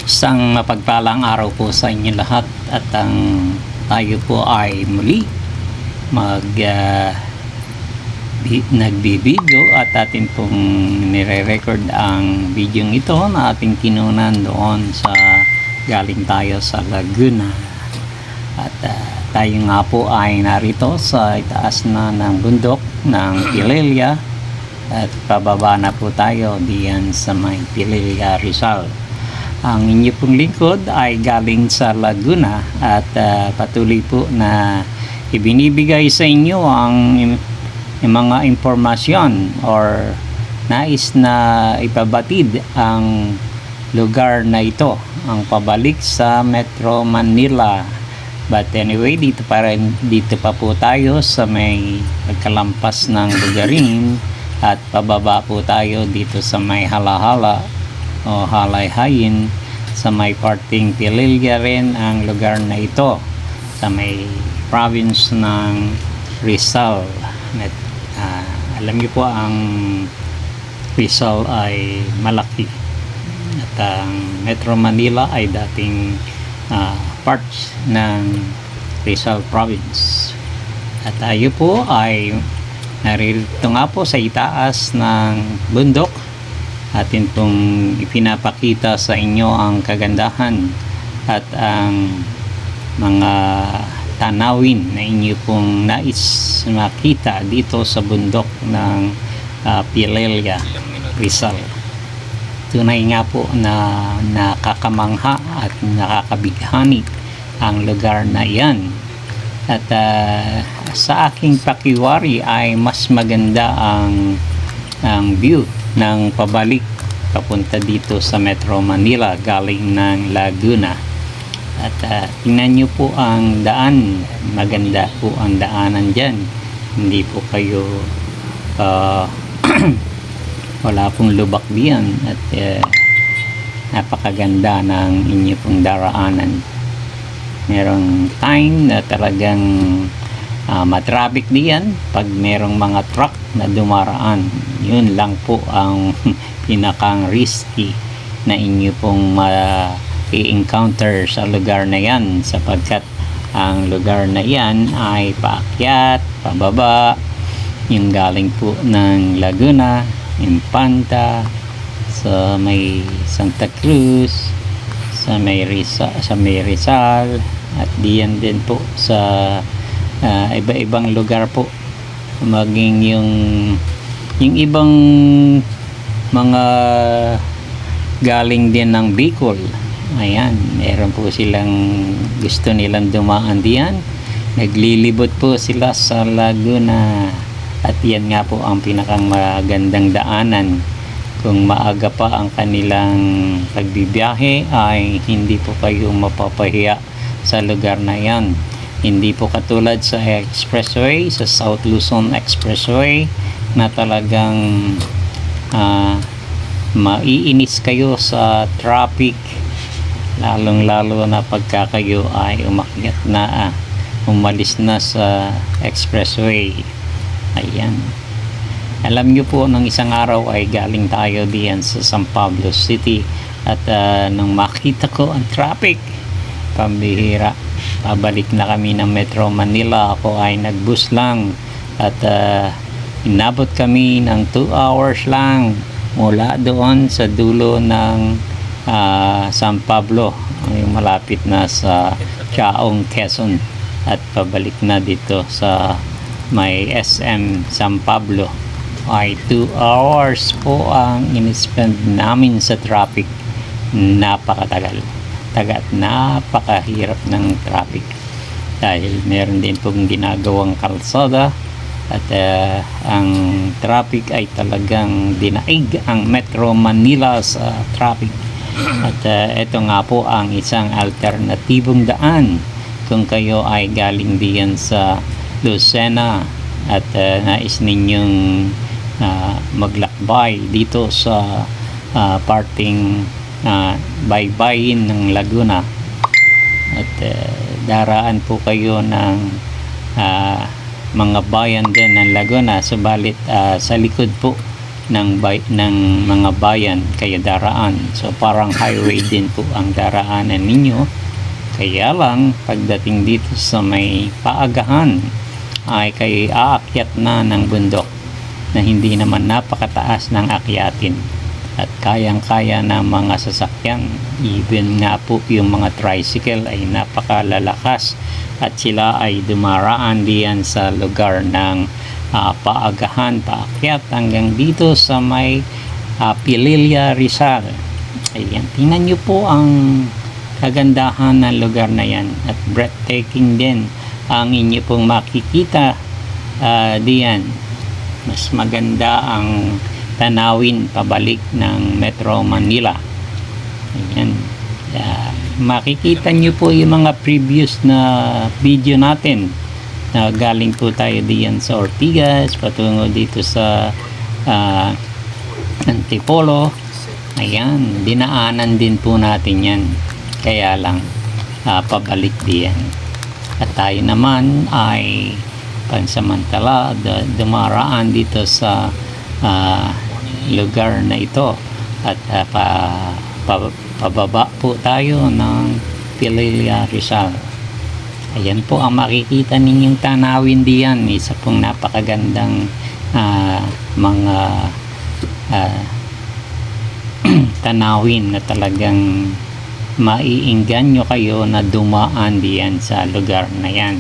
Isang mapagpalang araw po sa inyo lahat at tayo po ay muli nagbibideo at atin pong nire-record ang video ito na ating kinunan doon sa galing tayo sa Laguna at tayo nga po ay narito sa itaas na ng bundok ng Pililla at pababa na po tayo diyan sa may Pililla, Rizal. Ang inyo pong lingkod ay galing sa Laguna at patuloy po na ibinibigay sa inyo ang mga impormasyon or nais na ipabatid ang lugar na ito, ang pabalik sa Metro Manila. But anyway, dito pa po tayo sa may pagkalampas ng lugarin at pababa po tayo dito sa may Halahala o Halayhayin sa may parting Pililla rin ang lugar na ito sa may province ng Rizal. Alam niyo po ang Rizal ay malaki at ang Metro Manila ay dating parts ng Rizal province at tayo po ay narito nga po sa itaas ng bundok. Atin pong ipinapakita sa inyo ang kagandahan at ang mga tanawin na inyo pong nais makita dito sa bundok ng Pililla, Rizal. Tunay nga po na nakakamangha at nakakabighani ang lugar na iyan. At sa aking pakiwari ay mas maganda ang view ng pabalik papunta dito sa Metro Manila galing ng Laguna. At tingnan nyo po ang daan, maganda po ang daanan dyan, hindi po kayo wala pong lubak diyan at napakaganda ng inyo pong daraanan. Merong time na talagang matraffic diyan pag merong mga truck na dumaraan. Yun lang po ang pinakang risky na inyo pong i-encounter sa lugar na yan, sapagkat ang lugar na yan ay paakyat, pababa, yung galing po ng Laguna, Infanta, sa may Santa Cruz, sa may Rizal, at diyan din po sa iba-ibang lugar po, maging yung ibang mga galing din ng Bicol. Ayan, meron po silang gusto nilang dumaan diyan, naglilibot po sila sa Laguna at yan nga po ang pinakang magandang daanan. Kung maaga pa ang kanilang pagbibiyahe ay hindi po kayo mapapahiya sa lugar na yan. Hindi po katulad sa expressway, sa South Luzon Expressway, na talagang maiinis kayo sa traffic, lalong lalo na pagka kayo ay umakyat na umalis na sa expressway. Ayan, alam nyo po, nung isang araw ay galing tayo diyan sa San Pablo City at nung makita ko ang traffic, pambihira, pabalik na kami ng Metro Manila. Ako ay nagbus lang at inabot kami ng 2 hours lang mula doon sa dulo ng San Pablo, yung malapit na sa Chaong, Quezon, at pabalik na dito sa may SM San Pablo ay 2 hours po ang in-spend namin sa traffic. Napakatagal at napakahirap ng traffic dahil meron din pong ginagawang kalsada at ang traffic ay talagang dinaig ang Metro Manila sa traffic. At ito nga po ang isang alternatibong daan kung kayo ay galing diyan sa Lucena at nais ninyong maglakbay dito sa parting baybayin ng Laguna at daraan po kayo ng mga bayan din ng Laguna, subalit sa likod po ng mga bayan kaya daraan. So parang highway din po ang daraanan ninyo. Kaya lang pagdating dito sa may paagahan ay kayo aakyat na ng bundok na hindi naman napakataas ng akyatin at kayang-kaya ng mga sasakyan. Even nga po yung mga tricycle ay napakalalakas at sila ay dumaraan diyan sa lugar ng paagahan, paakyat hanggang dito sa may Pililla, Rizal. Ayan, tingnan nyo po ang kagandahan ng lugar na yan at breathtaking din ang inyo pong makikita diyan. Mas maganda ang tanawin pabalik ng Metro Manila. Ayan. Makikita nyo po yung mga previous na video natin na galing po tayo diyan sa Ortigas patungo dito sa Antipolo. Ayan, dinaanan din po natin yan, kaya lang pabalik diyan. At tayo naman ay pansamantala dumaraan dito sa lugar na ito at pababa po tayo ng Pililla, Rizal. Ayan po ang makikita ninyong tanawin diyan. Isa pong napakagandang mga tanawin na talagang maiinganyo kayo na dumaan diyan sa lugar na yan.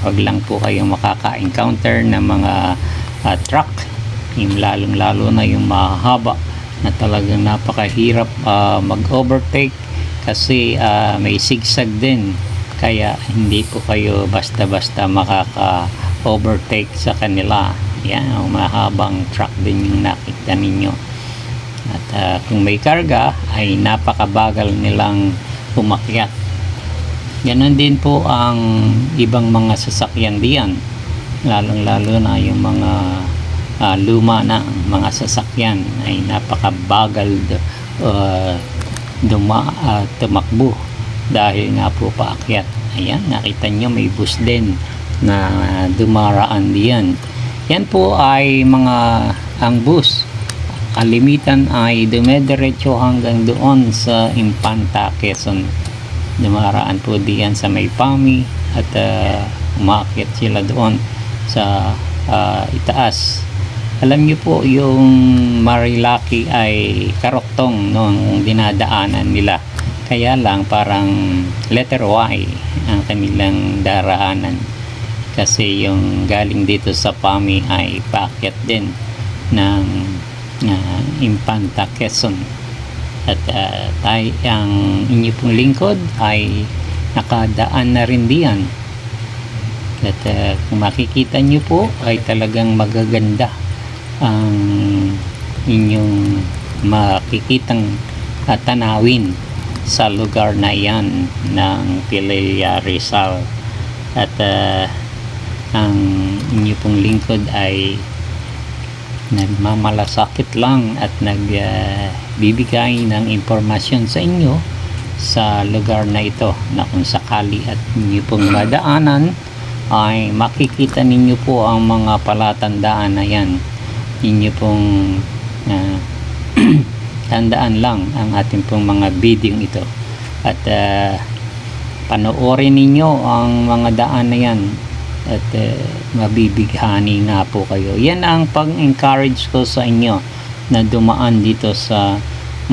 Huwag lang po kayong makaka-encounter ng mga truck, yung lalong-lalo na yung mahahaba na talagang napakahirap mag-overtake kasi may sigsag din, kaya hindi po kayo basta-basta makaka-overtake sa kanila. Yan, ang mahabang truck din yung nakita ninyo. At kung may karga ay napakabagal nilang umakyat. Ganon din po ang ibang mga sasakyan diyan, lalong-lalo na yung mga luma na mga sasakyan ay napakabagal tumakbo dahil nga po paakyat. Ayan, nakita nyo may bus din na dumaraan diyan. Yan po ay ang bus kalimitan ay dumediretso hanggang doon sa Impanta, Quezon. Dumaraan po diyan sa may Pami at umaakyat sila doon sa itaas. Alam niyo po yung Marilaki ay karoktong noong dinadaanan nila, kaya lang parang letter Y ang kanilang daraanan kasi yung galing dito sa Pami ay paakyat din ng Impanta, Quezon. At ang inyo pong lingkod ay nakadaan na rin diyan. At kung makikita nyo po ay talagang magaganda ang inyong makikitang tanawin sa lugar na yan ng Pililla, Rizal. At ang inyo pong lingkod ay nagmamalasakit lang at nagbibigay ng impormasyon sa inyo sa lugar na ito, na kung sakali at inyo pong madaanan ay makikita ninyo po ang mga palatandaan na yan. Inyo pong tandaan lang ang ating pong mga video ito at panoorin ninyo ang mga daan na yan at mabibighani nga po kayo. Yan ang pag-encourage ko sa inyo na dumaan dito sa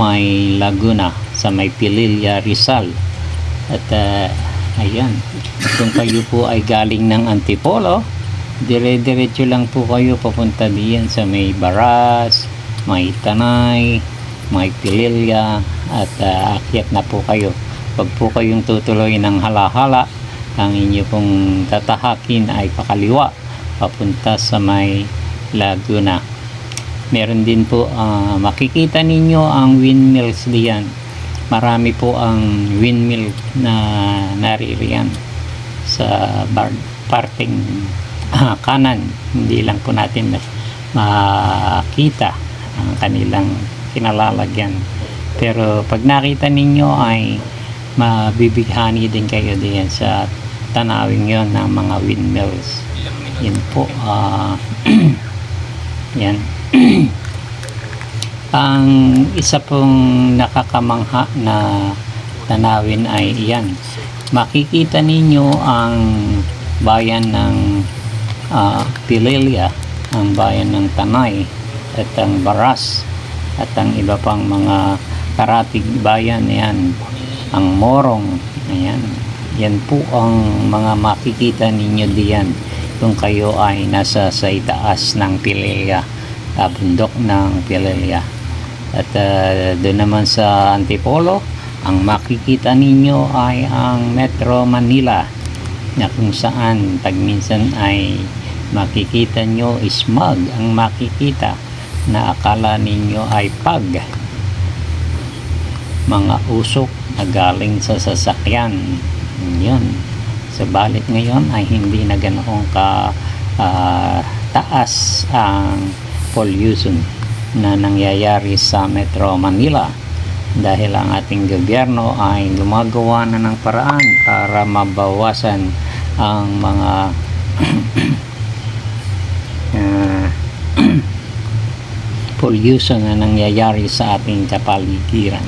may Laguna, sa may Pililla, Rizal. At ayan, kung kayo po ay galing ng Antipolo, dire-diretso lang po kayo papunta diyan sa may Baras, may Tanay, may Pililla at akyat na po kayo. Pag po kayong tutuloy ng Halahala, ang inyo pong tatahakin ay pakaliwa papunta sa may Laguna. Meron din po makikita ninyo ang windmills diyan. Marami po ang windmill na naririyan sa parting kanan. Hindi lang po natin makita ang kanilang kinalalagyan, pero pag nakita ninyo ay mabibighani din kayo diyan sa tanawin yon ng mga windmills. Yan po yan. Ang isa pong nakakamangha na tanawin ay iyan. Makikita ninyo ang bayan ng Pililya, ang bayan ng Tanay, at ang Baras, at ang iba pang mga karatig bayan. Yan, ang Morong. Ayan. Yan po ang mga makikita ninyo diyan kung kayo ay nasa sa itaas ng Pililya, bundok ng Pililya. At doon naman sa Antipolo, ang makikita ninyo ay ang Metro Manila, na kung saan tagminsan ay makikita nyo smog ang makikita, na akala ninyo ay pag, mga usok na galing sa sasakyan. Yun. Subalit ngayon ay hindi na ganoong taas ang pollution na nangyayari sa Metro Manila, dahil ang ating gobyerno ay gumagawa na ng paraan para mabawasan ang mga pollution na nangyayari sa ating kapaligiran.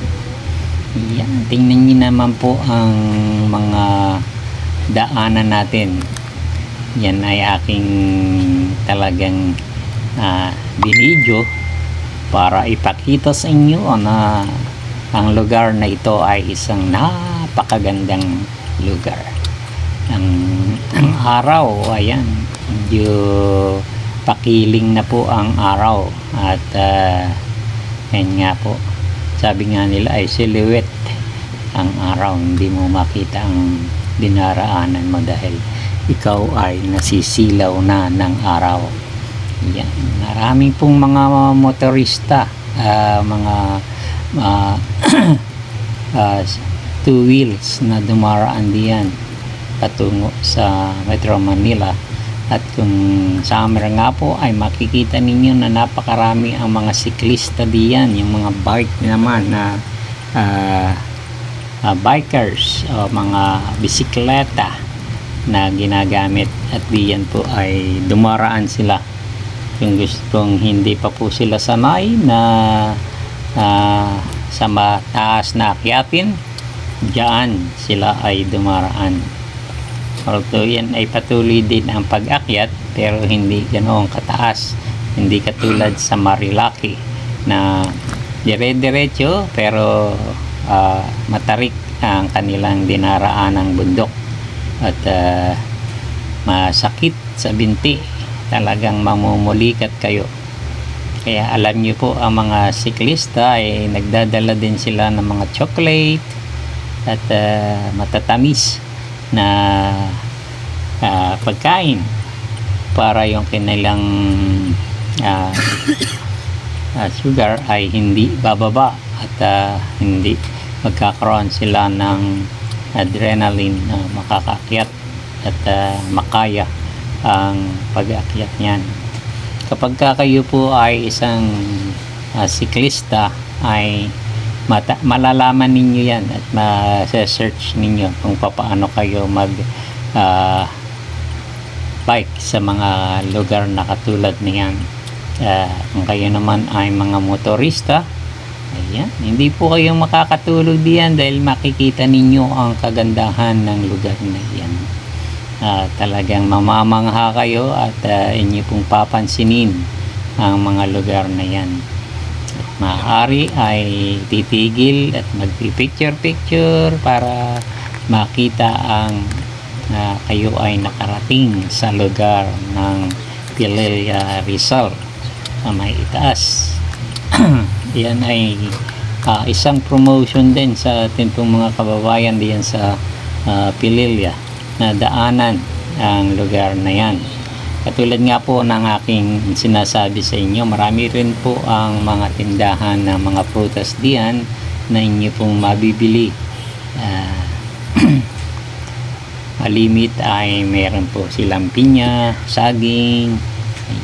Yan, tingnan niyo naman po ang mga daanan natin. Yan ay aking talagang binidyo para ipakita sa inyo na ang lugar na ito ay isang napakagandang lugar. Ang araw, ayan, medyo pakiling na po ang araw, at yan nga po, sabi nga nila ay silhouette ang araw, hindi mo makita ang dinaraanan mo dahil ikaw ay nasisilaw na ng araw. Yan, maraming pong mga motorista, mga two wheels na dumaraan diyan patungo sa Metro Manila. At kung summer nga po ay makikita ninyo na napakarami ang mga siklista diyan, yung mga bike naman na bikers o mga bisikleta na ginagamit, at diyan po ay dumaraan sila. Kung gustong hindi pa po sila sanay na sa mataas na akyatin, diyan sila ay dumaraan. Although yan ay patuloy din ang pag-akyat, pero hindi ganoong kataas, hindi katulad sa Marilaki na dire-diretso pero matarik ang kanilang dinaraanang bundok, at masakit sa binti, talagang mamumulikat kayo. Kaya alam nyo po, ang mga siklista ay nagdadala din sila ng mga chocolate at matatamis na pagkain para yung kanilang sugar ay hindi bababa, at hindi magkakaroon sila ng adrenaline na makakakyat at makaya ang pag-akyat niyan. Kapag kayo po ay isang siklista, ay malalaman ninyo yan at ma-search ninyo kung paano kayo mag bike sa mga lugar na katulad niyan. Kung kayo naman ay mga motorista, ayan, hindi po kayo makakatulog diyan dahil makikita ninyo ang kagandahan ng lugar na yan. Talagang mamamangha kayo at inyo pong papansinin ang mga lugar na yan. Maaari ay titigil at magpipicture-picture para makita ang kayo ay nakarating sa lugar ng Pililya, Rizal na may itaas. Yan ay isang promotion din sa ating pong mga kababayan diyan sa Pililya, na daanan ang lugar na yan. Katulad nga po ng aking sinasabi sa inyo, marami rin po ang mga tindahan ng mga prutas diyan na inyo pong mabibili. Malimit ay meron po silang pinya, saging,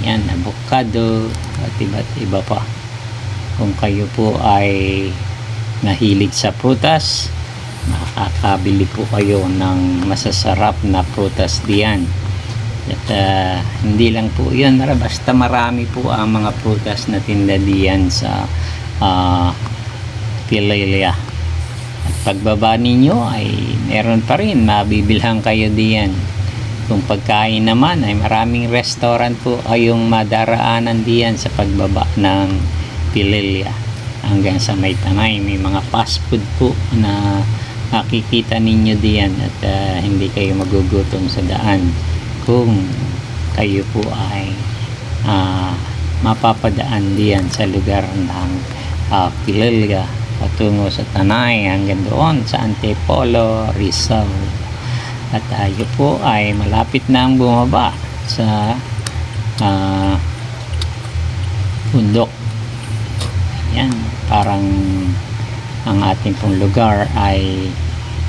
ayan, avocado, at iba't iba pa. Kung kayo po ay nahilig sa prutas, makakabili po kayo ng masasarap na prutas diyan. At hindi lang po yun, basta marami po ang mga prutas na tinda diyan sa Pililya. At pagbaba ninyo ay meron pa rin, mabibilhan kayo diyan. Kung pagkain naman ay maraming restaurant po kayong madaraanan diyan sa pagbaba ng Pililya hanggang sa may Tanay. May mga fast food po na makikita ninyo diyan at hindi kayo magugutom sa daan kung kayo po ay mapapadaan diyan sa lugar ng Pililya patungo sa Tanay hanggang doon sa Antipolo, Rizal. At tayo po ay malapit na ang bumaba sa bundok. Yan, parang ang ating pong lugar ay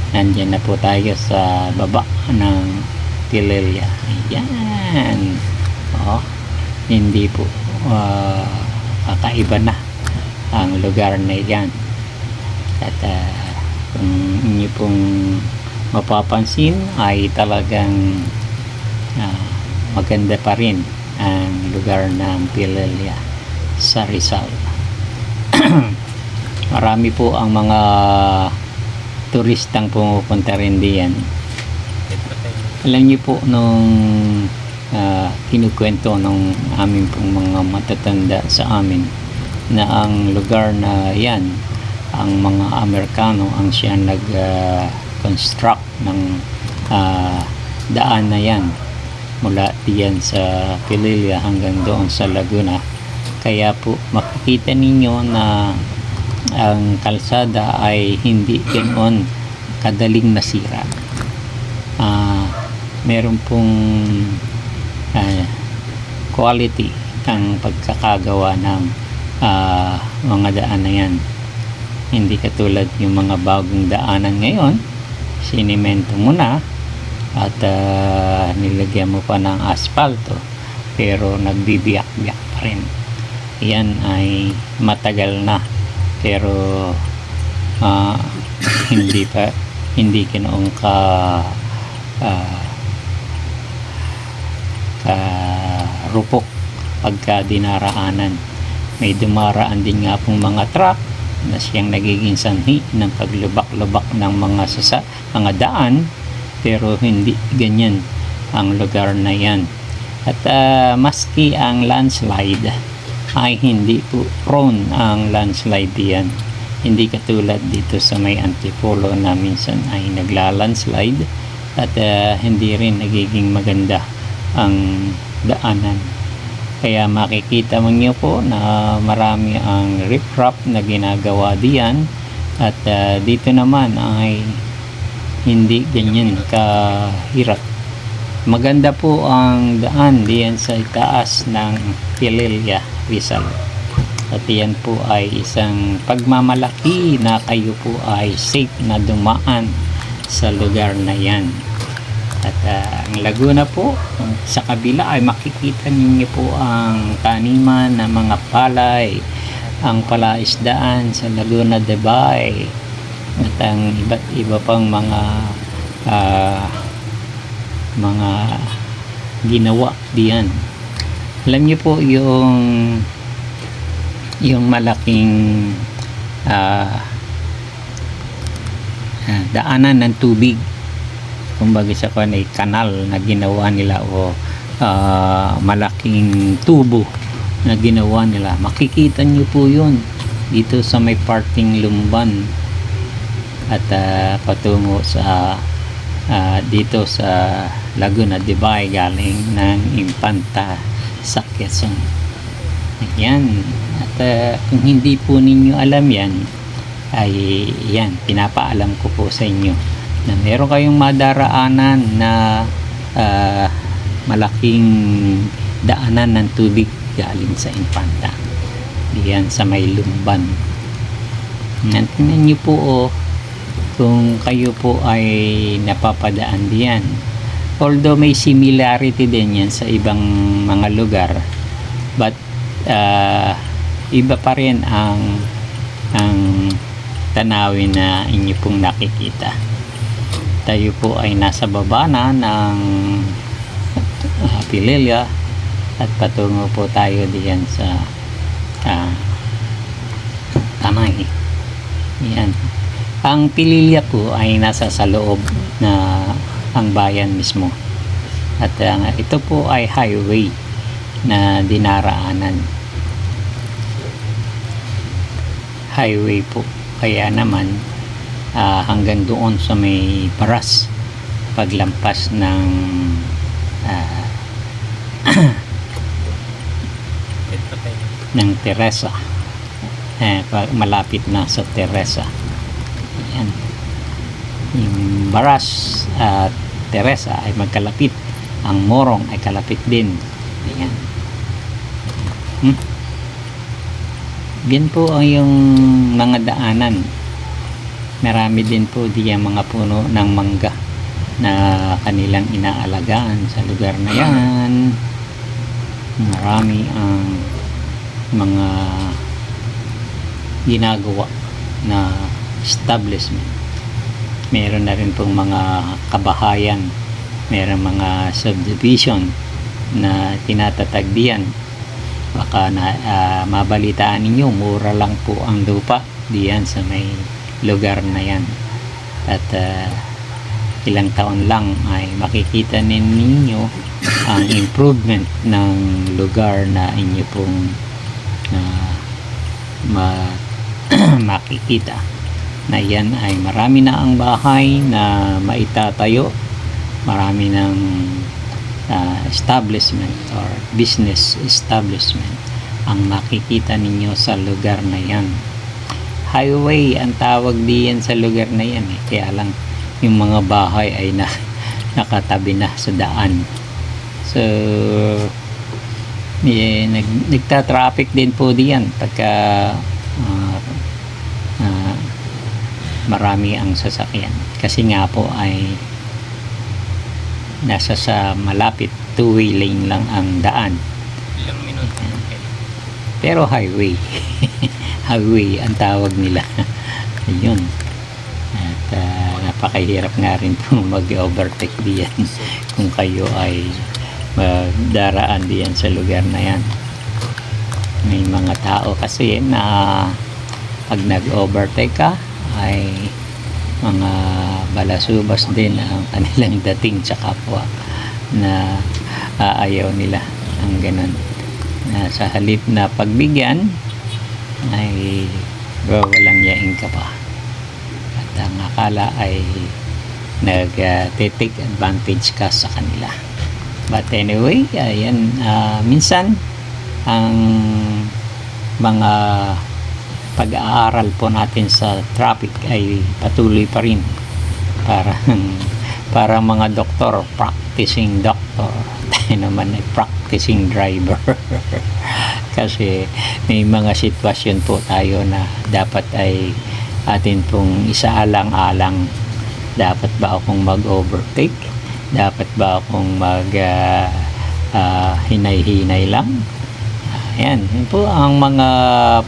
nandyan na po tayo sa baba ng Pililya. Ayan. Hindi po kakaiba na ang lugar na yan. At kung inyo pong mapapansin ay talagang maganda pa rin ang lugar ng Pililya sa Rizal. Marami po ang mga turistang pumupunta rin diyan. Alam niyo po nung kinukwento ng amin pong mga matatanda sa amin na ang lugar na yan, ang mga Amerikano ang siya nag-construct ng daan na yan mula diyan sa Pililya hanggang doon sa Laguna. Kaya po makikita ninyo na ang kalsada ay hindi ganoon kadaling masira. Meron pong quality ang pagkakagawa ng mga daan na yan. Hindi katulad yung mga bagong daanan ngayon, sinimento mo na at nilagyan mo pa ng asfalto pero nagbibiyak-biyak pa rin. Yan ay matagal na pero hindi kinoong rupok pagka dinaraanan. May dumaraan din nga pong mga truck na siyang nagiging sanhi ng paglubak-lubak ng mga daan, pero hindi ganyan ang lugar na yan. At maski ang landslide ay hindi po prone ang landslide yan. Hindi katulad dito sa may Antipolo na minsan ay nagla-landslide at hindi rin nagiging maganda ang daanan. Kaya makikita mo niyo po na marami ang riprap na ginagawa diyan at dito naman ay hindi ganyan kahirap. Maganda po ang daan diyan sa itaas ng Pililya, Rizal. At yan po ay isang pagmamalaki na kayo po ay safe na dumaan sa lugar na yan. At ang Laguna po, sa kabila ay makikita ninyo po ang taniman ng mga palay, ang palaisdaan sa Laguna de Bay, at ang iba't iba pang mga ginawa diyan. Alam niyo po yung malaking daanan ng tubig, kumbaga sa ay kanal na ginawa nila o malaking tubo na ginawa nila. Makikita nyo po yun dito sa may parting Lumban at patungo sa dito sa Laguna de Bay galing ng Impanta sa Quezon. Ayan. At kung hindi po ninyo alam yan, ay yan, pinapaalam ko po sa inyo na meron kayong madaraanan na malaking daanan ng tubig galing sa Infanta diyan sa may Lumban. Tingnan nyo po kung kayo po ay napapadaan diyan. Although may similarity din yan sa ibang mga lugar, but iba pa rin ang tanawin na inyo pong nakikita. Tayo po ay nasa baba na ng Pililla at patungo po tayo diyan sa Tamay. Yan. Ang Pililla po ay nasa sa loob na ang bayan mismo. At ito po ay highway na dinaraanan. Highway po. Kaya naman hanggang doon sa may Paras paglampas ng ng Teresa. Malapit na sa Teresa. Yan. Yung Baras at Teresa ay magkalapit. Ang Morong ay kalapit din. Ayan. Yan po ang yung mga daanan. Marami din po diyan mga puno ng mangga na kanilang inaalagaan sa lugar na yan. Marami ang mga ginagawa na establishment. Meron na rin pong mga kabahayan, meron mga subdivision na tinatatag diyan. Baka mabalitaan ninyo, mura lang po ang lupa diyan sa may lugar na yan. At ilang taon lang ay makikita ninyo ang improvement ng lugar na inyo pong makikita na yan ay marami na ang bahay na maitatayo, marami ng establishment or business establishment ang makikita ninyo sa lugar na yan. Highway ang tawag diyan sa lugar na yan kaya lang yung mga bahay ay nakatabi na sa daan. So nagta-traffic din po diyan pagka marami ang sasakyan kasi nga po ay nasa sa malapit 2-way lane lang ang daan. Ilang minuto. Pero highway. Highway ang tawag nila. Ayun. At napakahirap nga rin po mag-overtake diyan kung kayo ay magdaraan diyan sa lugar na yan. May mga tao kasi na pag nag-overtake ka ay mga balasubas din ang kanilang dating sa kapwa na ayaw nila ang ganun. Sa halip na pagbigyan ay walang yaing ka pa at ang akala ay nag-take advantage ka sa kanila. But anyway, ayan, minsan ang mga pag-aaral po natin sa traffic ay patuloy pa rin. Para mga doktor, practicing doctor, tayo naman ay practicing driver. Kasi may mga sitwasyon po tayo na dapat ay atin pong isaalang-alang. Dapat ba akong mag-overtake? Dapat ba akong hinay-hinay lang? Yan po ang mga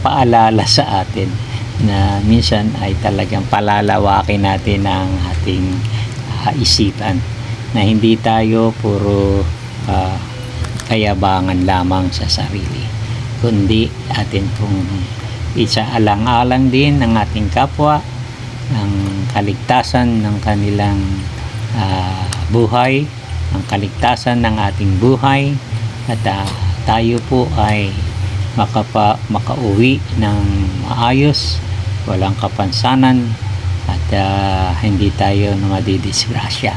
paalala sa atin na minsan ay talagang palalawakin natin ang ating isipan na hindi tayo puro kayabangan lamang sa sarili, kundi atin pong isaalang-alang din ng ating kapwa, ang kaligtasan ng kanilang buhay, ang kaligtasan ng ating buhay, at tayo po ay makauwi ng maayos, walang kapansanan, at hindi tayo madidisgrasya.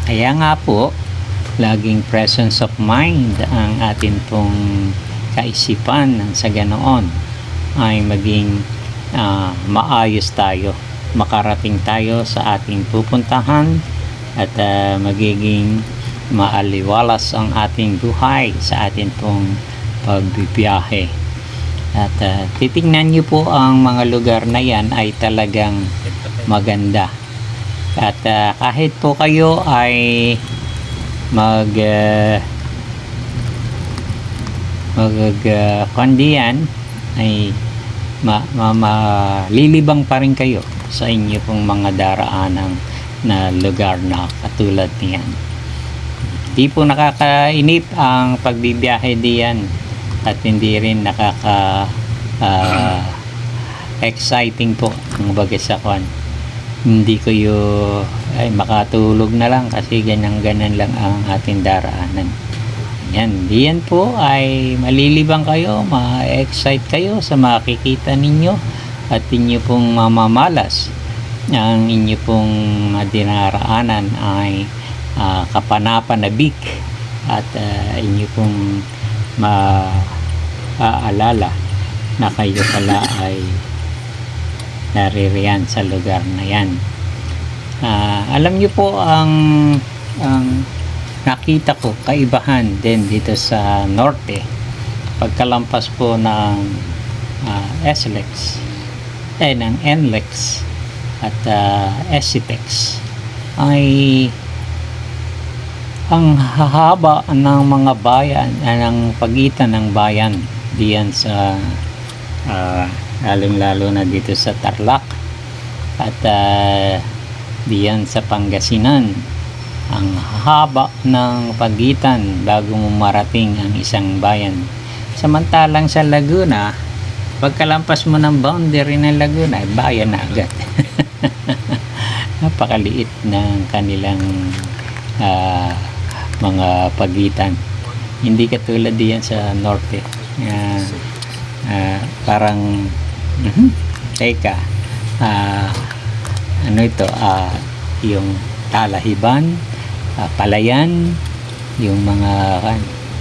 Kaya nga po, laging presence of mind ang atin pong kaisipan nang sa ganoon ay maging maayos tayo, makarating tayo sa ating pupuntahan at magiging maaliwalas ang ating buhay sa atin pong pagbibiyahe. At titingnan nyo po ang mga lugar na yan ay talagang maganda. At kahit po kayo ay kandiyan ay malilibang pa rin kayo sa inyo pong mga daraanang na lugar na katulad niyan. Di po nakakainip ang pagbibiyahe diyan at hindi rin exciting po ang bagay sa kwan. Hindi ko ay makatulog na lang kasi ganyan lang ang ating daraanan. Diyan po ay malilibang kayo, ma-excite kayo sa makikita ninyo at inyo pong mamamalas. Ang inyo pong dinaraanan ay kapanapanabik at inyo pong maaalala na kayo pala ay naririyan sa lugar na yan. Alam nyo po ang nakita ko kaibahan din dito sa norte pagkalampas po ng ng NLEX at SCTEX ay ang hahaba ng mga bayan, ng pagitan ng bayan diyan sa lalong-lalo na dito sa Tarlac at diyan sa Pangasinan. Ang haba ng pagitan bago mo marating ang isang bayan. Samantalang sa Laguna, pagkalampas mo ng boundary ng Laguna, bayan na agad. Napakaliit ng kanilang mga pagitan. Hindi katulad diyan sa norte. Parang teka, ano ito, yung Talahiban, Palayan, yung mga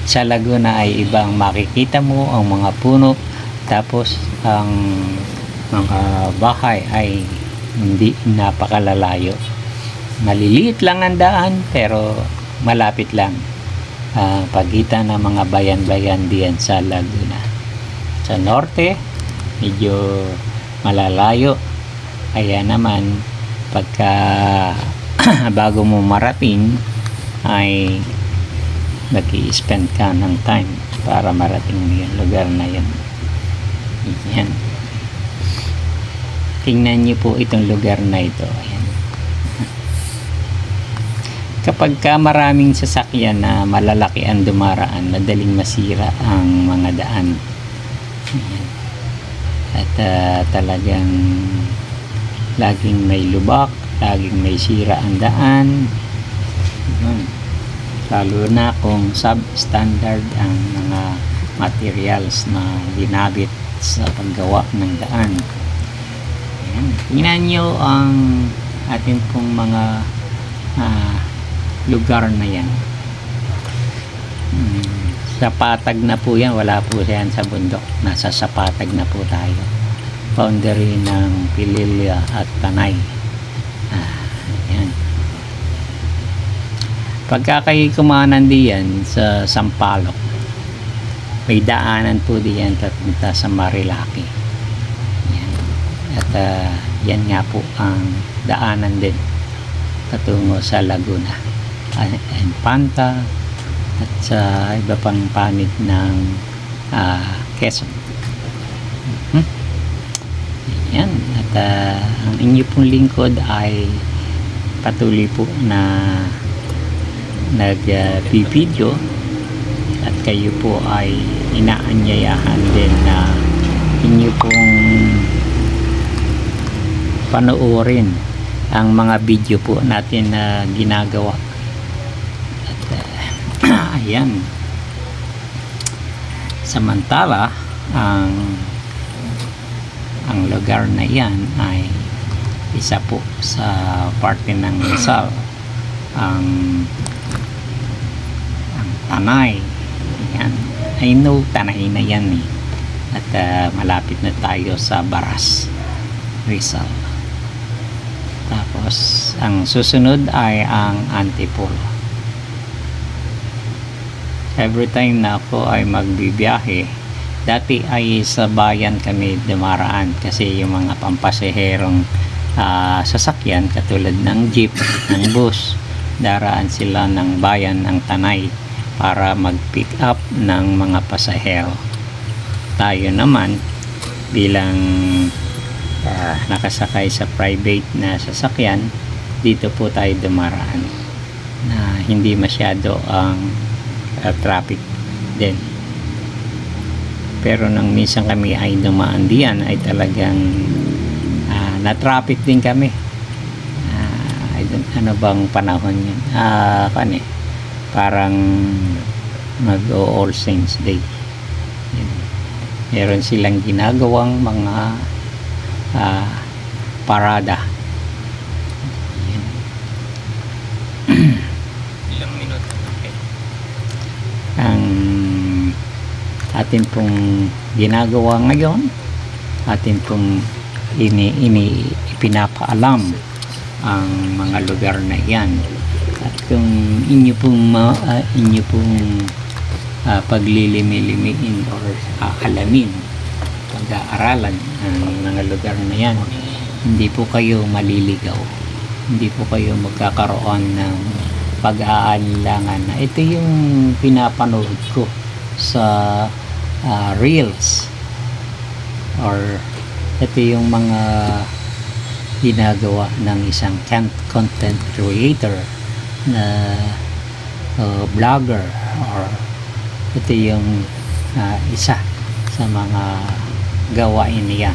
sa Laguna ay ibang makikita mo ang mga puno, tapos ang mga bahay ay hindi napakalalayo. Maliliit lang ang daan pero malapit lang pagitan ng mga bayan-bayan diyan sa Laguna. Sa norte medyo malalayo, kaya naman pagka bago mo marating ay nag-i-spend ka ng time para marating mo yung lugar na yun. Yan. Tingnan niyo po itong lugar na ito. Ayan. Kapag ka maraming sasakyan na malalaki ang dumaraan, madaling masira ang mga daan. Ayan. At talagang laging may lubak, laging may sira ang daan. Lalo na kung substandard ang mga materials na ginamit sa paggawa ng daan. Ayan. Tingnan nyo ang atin pong mga lugar na yan. Sa patag na po yan, wala po yan sa bundok. Nasa sapatag na po tayo. Boundary ng Pililla at Tanay. Ayan. Pagka kayo kumanan diyan sa Sampaloc, may daanan po diyan papunta sa Marilaki. Ayan. At yan nga po ang daanan din patungo sa Laguna and Panta at sa iba pang panig ng Quezon. Yan. At ang inyo pong lingkod ay patuloy po na nag-video at kayo po ay inaanyayahan din na inyo pong panoorin ang mga video po natin na ginagawa. At ayan, samantala ang lugar na yan ay isa po sa parte ng Rizal, ang Tanay. Yan. I know Tanay na yan eh. At malapit na tayo sa Baras, Rizal. Tapos ang susunod ay ang Antipolo. Every time na ako ay magbibiyahe, dati ay sa bayan kami dumaraan kasi yung mga pampasaherong sasakyan katulad ng jeep, ng bus, daraan sila ng bayan ng Tanay para mag-pick up ng mga pasahero. Tayo naman bilang nakasakay sa private na sasakyan, dito po tayo dumaraan. na hindi masyado ang traffic din. Pero nang minsan kami ay dumaan diyan ay talagang na-traffic din kami. Ano bang panahon yun? Parang mag-All Saints Day. Yun. Meron silang ginagawang mga parada. Yun. Ilang minuto. Okay. Ang atin pong ginagawa ngayon, atin pong ipinapaalam ang mga lugar na yan. At kung inyo pong paglilimi-limiin or alamin, pag-aaralan ang mga lugar na yan, hindi po kayo maliligaw, hindi po kayo magkakaroon ng pag-aalinlangan na ito yung pinapanood ko sa reels, or ito yung mga ginagawa ng isang content creator na vlogger, or ito yung isa sa mga gawain niya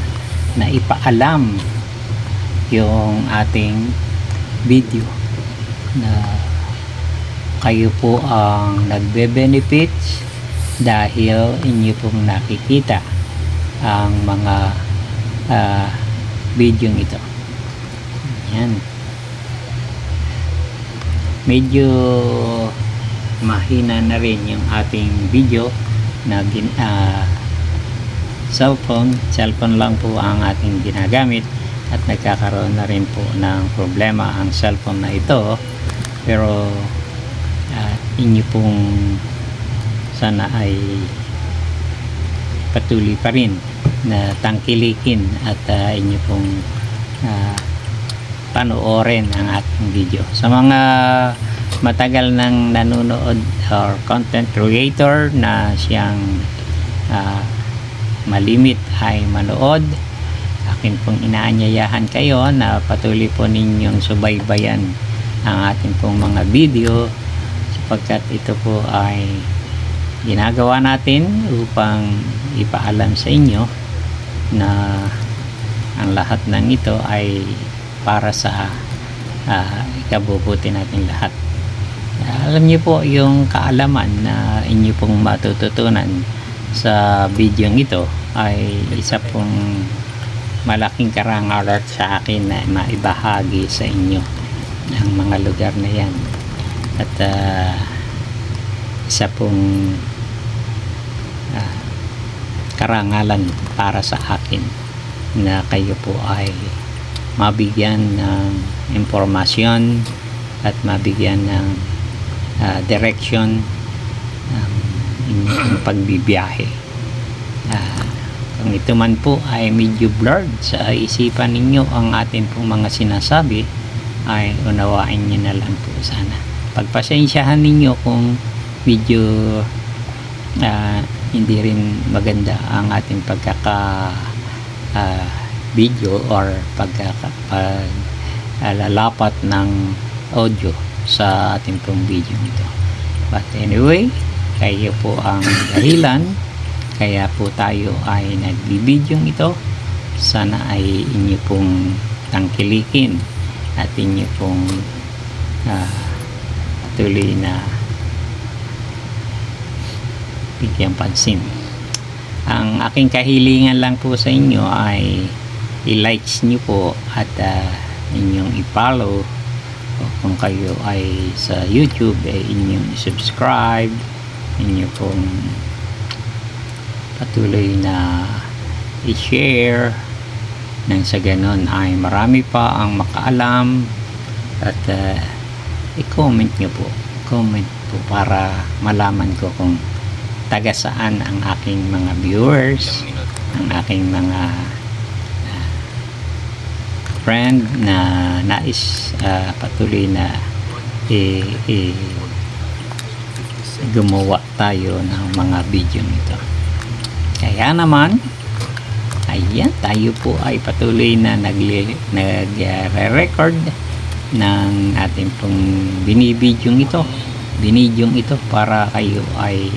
na ipaalam yung ating video na kayo po ang nagbe-benefit dahil inyo pong nakikita ang mga video ito. Yan. Medyo mahina na rin yung ating video na cellphone lang po ang ating ginagamit, at nagkakaroon na rin po ng problema ang cellphone na ito. Pero inyo pong sana ay patuloy pa rin na tangkilikin at inyo pong panoorin ang ating video. Sa mga matagal nang nanonood or content creator na siyang malimit ay manood, akin pong inaanyayahan kayo na patuloy po ninyong subaybayan ang ating pong mga video, sapagkat ito po ay ginagawa natin upang ipaalam sa inyo na ang lahat ng ito ay para sa ikabubuti natin lahat. Alam niyo po, yung kaalaman na inyo pong matututunan sa video ito ay isa pong malaking karangalan sa akin na maibahagi sa inyo ang mga lugar na yan. At isa pong karangalan para sa akin na kayo po ay mabigyan ng impormasyon at mabigyan ng direction ng inyong pagbibiyahe. Kung ito man po ay medyo blurred sa isipan ninyo ang atin pong mga sinasabi, ay unawain nyo na lang po sana. Pagpasensyahan ninyo kung medyo hindi rin maganda ang ating video or paglalapat ng audio sa ating pong video nito. But anyway, kayo po ang dahilan kaya po tayo ay nagbibideo ito. Sana ay inyo pong tangkilikin at inyo pong tuloy na bigyang pansin. Ang aking kahilingan lang po sa inyo ay i-likes nyo po at inyong i-follow, o kung kayo ay sa YouTube ay inyong i-subscribe, inyo pong patuloy na i-share nang sa ganon ay marami pa ang makaalam, at i-comment nyo po, comment po para malaman ko kung taga saan ang aking mga viewers, ang aking mga friend na nais patuloy na gumawa tayo ng mga video nito. Kaya naman, ayan, tayo po ay patuloy na nagre-record ng ating pong binibidyong ito para kayo ay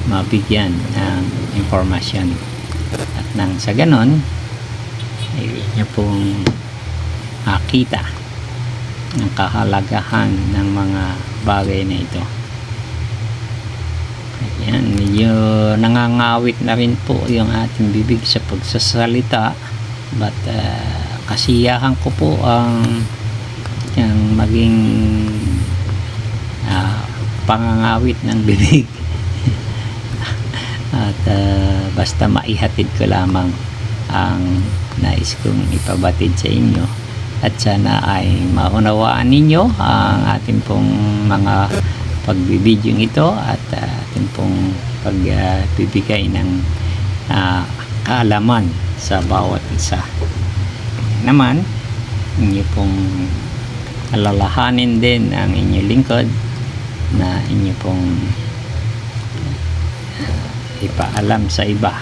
mabigyan ng impormasyon at nang sa ganon ay inyo pong makita ang kahalagahan ng mga bagay na ito. Ayan, medyo nangangawit na rin po yung ating bibig sa pagsasalita, but kasiyahan ko po ang maging pangangawit ng bibig at basta maihatid ko lamang ang nais kong ipabatid sa inyo at sana ay maunawaan ninyo ang ating pong mga pagbibidyong ito at ating pong pagbibigay ng kaalaman sa bawat isa. Naman inyo pong alalahanin din ang inyong lingkod na inyo pong ipaalam sa iba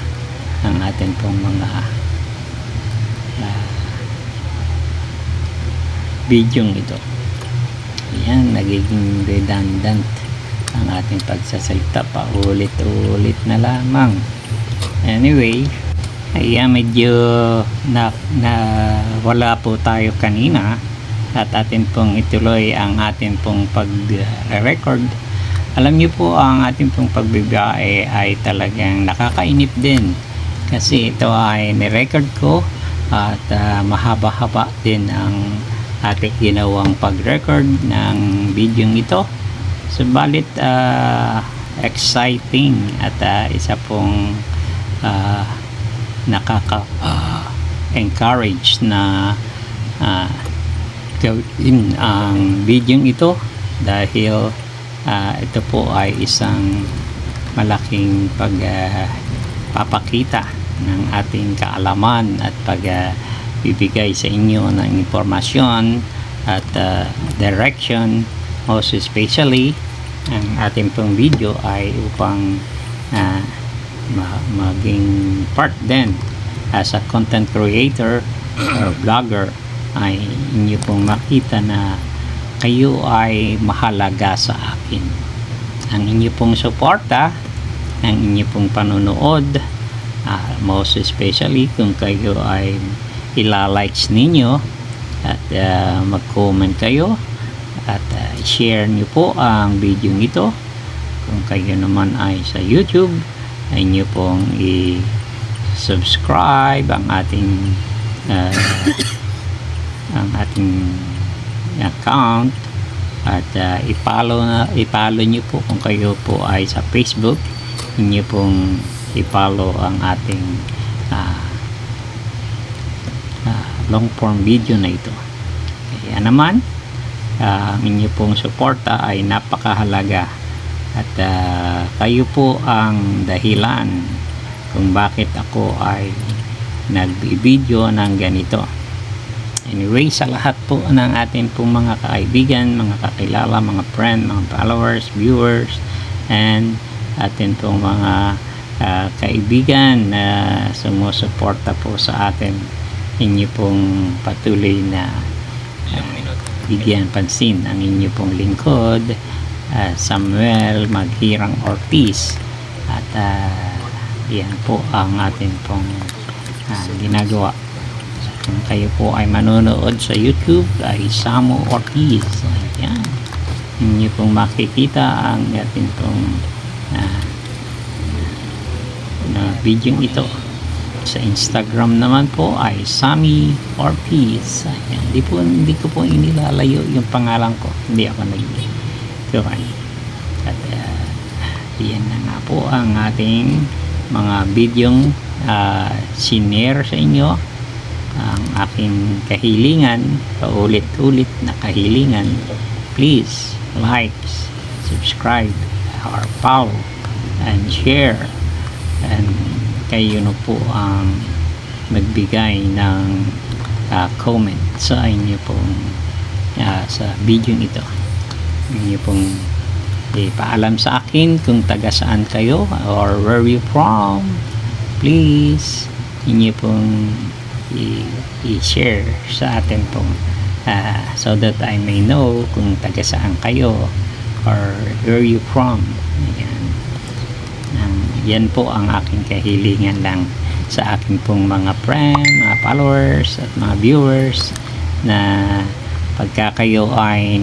ang ating pong mga bidyong ito. Ayan, nagiging redundant ang ating pagsasalita, paulit-ulit na lamang. Anyway, ayan, medyo wala po tayo kanina at atin pong ituloy ang ating pong pag-record. Alam niyo po, ang ating pong pagbibiyahe ay talagang nakakainip din kasi ito ay ni-record ko at mahaba-haba din ang ating ginawang pag-record ng video ito. Subalit exciting at isa pong nakaka-encourage na gawin ang video ito dahil ito po ay isang malaking pagpapakita ng ating kaalaman at pagbibigay sa inyo ng impormasyon at direction. Most especially ang ating pong video ay upang maging part din as a content creator or vlogger ay inyo pong makita na kayo ay mahalaga sa akin. Ang inyo pong suporta, ang inyo pong panonood, most especially kung kayo ay ila-likes ninyo at mag-comment kayo at share nyo po ang video ito. Kung kayo naman ay sa YouTube, ay nyo pong i-subscribe ang ating account at i-follow nyo po. Kung kayo po ay sa Facebook, inyo pong i-follow ang ating long form video na ito. Kaya naman ang inyo pong suporta ay napakahalaga at kayo po ang dahilan kung bakit ako ay nagbibideo ng ganito. Anyway, sa lahat po ng ating pong mga kaibigan, mga kakilala, mga friend, mga followers, viewers, and atin pong mga kaibigan na sumusuporta po sa atin, inyo pong patuloy na bigyan pansin ang inyo pong lingkod, Samuel Maghirang Ortiz, at yan po ang atin pong ginagawa. Kung kayo po ay manonood sa YouTube ay Samu Ortiz, ayan, inyo pong makikita ang atin pong video ito. Sa Instagram naman po ay Sammy Ortiz. Ayan, hindi ko po inilalayo yung pangalan ko, hindi ako nag-turan. At yan na nga po ang ating mga videong sinare sa inyo, ang aking kahilingan, paulit-ulit na kahilingan. Please like, subscribe, or follow and share, and kayo na po ang magbigay ng comment sa inyo pong sa video ito. Inyo pong ipaalam sa akin kung taga saan kayo or where you from. Please inyo pong i-share sa atin pong so that I may know kung taga saan kayo or where you from. Ayan. Yan po ang aking kahilingan lang sa aking pong mga friend, mga followers at mga viewers, na pagka kayo ay